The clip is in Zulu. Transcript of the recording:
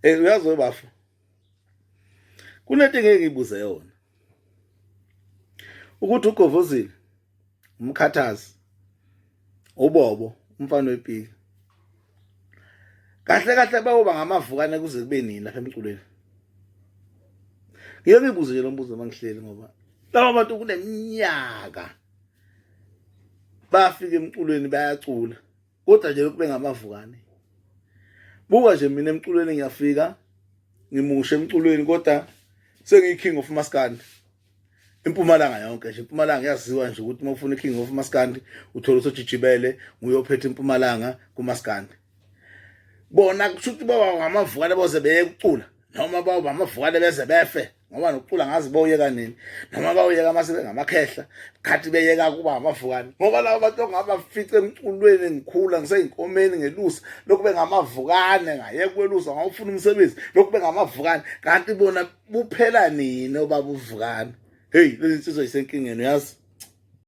Uyazi webafu, kunento engeke ngibuze yona ukuthi uGovuzile, uMkhathazi, uBobo, umfana wepiki, kahle kahle bayoba ngamavukane kuze kube nini lapha emculweni. Ngeke ngibuze nje lo mbuzo mangihleli ngoba laba bantu kuneminyaka bafika emculweni bayacula kodwa nje lokube ngamavukane. Buka nje mina emculweni ngiyafika ngimusha emculweni kodwa sengiyi-King of Maskandi. Impumalanga yonke nje, impumalanga yaziwa nje ukuthi uma ufuna i-King of Maskandi uthola usojijibele nguyophetha impumalanga kuMaskandi. Bona kusho ukuthi baba ngamavukane boze beyekucula noma baba ngamavukane beze befe ngoba nokucula ngazi boyeka nini noma bayoyeka mase bengamakhehla khathi beyeka kuba ngamavukane ngoba labo bantu ngabafice emculweni ngikhula ngiseyinkomeni ngelusa lokube ngamavukane ngayeka kwelusa ngawufuna umsebenzi lokube ngamavukane kanti bona buphela nini obaba uvukane. Hey, lezi nsizwa isenkingeni uyazi.